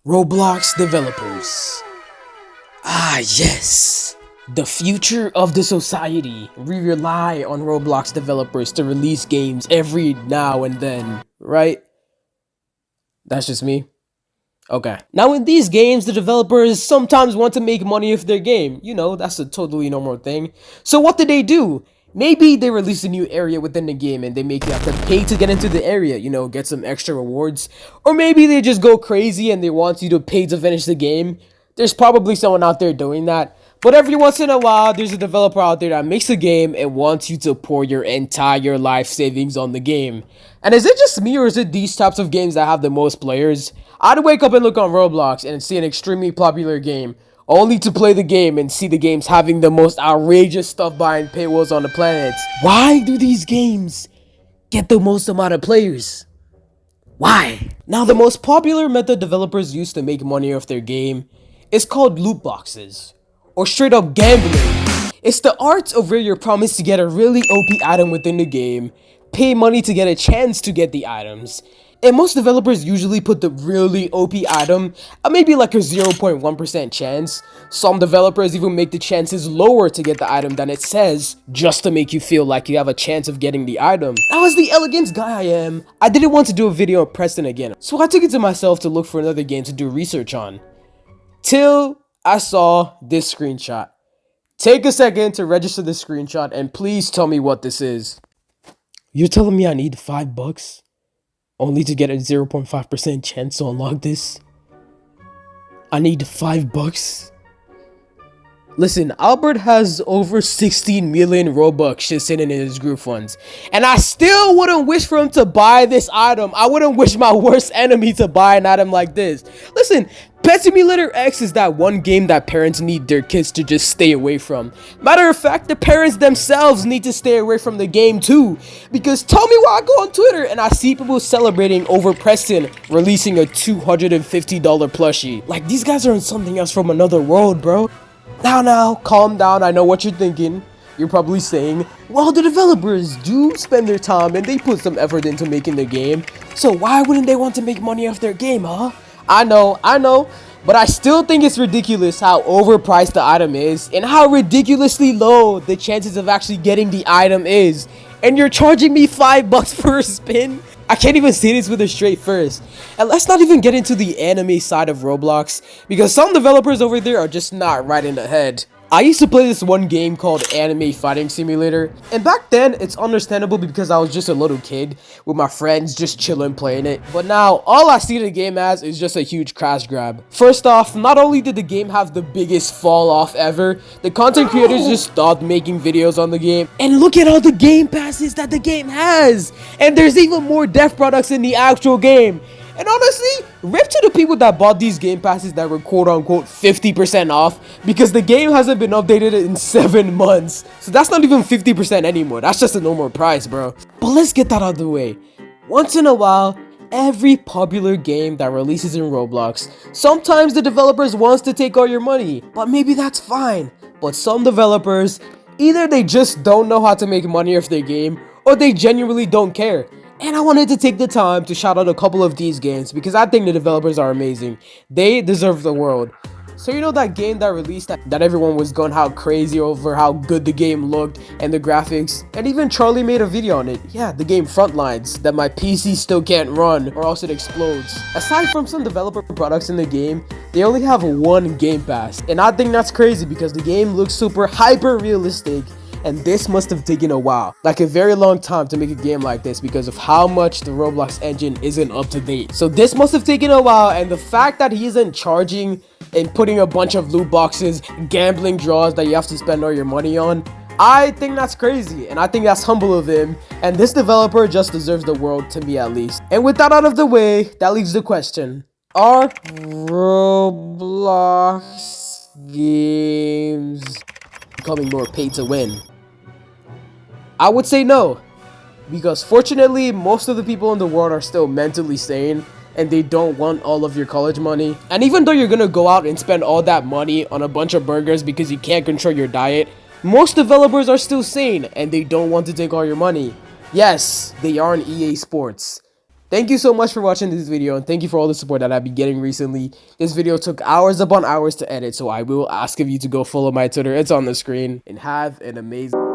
Roblox developers. Ah, yes. The future of the society. We rely on Roblox developers to release games every now and then, right? That's just me. Okay. Now in these games, the developers sometimes want to make money off their game. You know, that's a totally normal thing. So what do? Maybe they release a new area within the game and they make you have to pay to get into the area, you know, get some extra rewards. Or maybe they just go crazy and they want you to pay to finish the game. There's probably someone out there doing that. But every once in a while, there's a developer out there that makes a game and wants you to pour your entire life savings on the game. And is it just me or is it these types of games that have the most players? I'd wake up and look on Roblox and see an extremely popular game, only to play the game and see the games having the most outrageous stuff behind paywalls on the planet. Why do these games get the most amount of players? Why? Now, the most popular method developers use to make money off their game is called loot boxes, or straight up gambling. It's the art of where you're promised to get a really OP item within the game, pay money to get a chance to get the items, and most developers usually put the really OP item at maybe like a 0.1% chance. Some developers even make the chances lower to get the item than it says, just to make you feel like you have a chance of getting the item. Now, as the elegance guy I am, I didn't want to do a video of Preston again, so I took it to myself to look for another game to do research on. Till I saw this screenshot. Take a second to register the screenshot and please tell me what this is. You're telling me I need $5 only to get a 0.5% chance to unlock this? I need $5? Listen, Albert has over 16 million Robux just sitting in his group funds. And I still wouldn't wish for him to buy this item. I wouldn't wish my worst enemy to buy an item like this. Listen, Pet Simulator X is that one game that parents need their kids to just stay away from. Matter of fact, the parents themselves need to stay away from the game too. Because tell me why I go on Twitter and I see people celebrating over Preston releasing a $250 plushie. Like, these guys are in something else from another world, bro. Now, calm down. I know what you're thinking. You're probably saying, well, the developers do spend their time and they put some effort into making the game. So why wouldn't they want to make money off their game, huh? I know, but I still think it's ridiculous how overpriced the item is and how ridiculously low the chances of actually getting the item is. And you're charging me $5 for a spin? I can't even say this with a straight face. And let's not even get into the anime side of Roblox, because some developers over there are just not right in the head. I used to play this one game called Anime Fighting Simulator, and back then it's understandable because I was just a little kid with my friends just chilling playing it. But now all I see the game as is just a huge crash grab. First off, not only did the game have the biggest fall off ever, the content creators just stopped making videos on the game. And look at all the game passes that the game has, and there's even more dev products in the actual game. And honestly, rip to the people that bought these game passes that were quote-unquote 50% off, because the game hasn't been updated in 7 months. So that's not even 50% anymore. That's just a normal price, bro. But let's get that out of the way. Once in a while, every popular game that releases in Roblox, sometimes the developers wants to take all your money. But maybe that's fine. But some developers, either they just don't know how to make money off their game, or they genuinely don't care. And I wanted to take the time to shout out a couple of these games because I think the developers are amazing. They deserve the world. So you know that game that released that everyone was going how crazy over how good the game looked and the graphics, and even Charlie made a video on it. Yeah, the game Frontlines, that my PC still can't run or else it explodes. Aside from some developer products in the game, they only have one game pass, and I think that's crazy because the game looks super hyper realistic. And this must have taken a while, like a very long time to make a game like this because of how much the Roblox engine isn't up to date. So this must have taken a while, and the fact that he isn't charging and putting a bunch of loot boxes, gambling draws that you have to spend all your money on, I think that's crazy, and I think that's humble of him, and this developer just deserves the world, to me at least. And with that out of the way, that leaves the question: are Roblox games becoming more pay to win? I would say no, because fortunately most of the people in the world are still mentally sane and they don't want all of your college money. And even though you're gonna go out and spend all that money on a bunch of burgers because you can't control your diet, most developers are still sane and they don't want to take all your money. Yes, they are in EA Sports. Thank you so much for watching this video, and thank you for all the support that I've been getting recently. This video took hours upon hours to edit, so I will ask of you to go follow my Twitter. It's on the screen, and have an amazing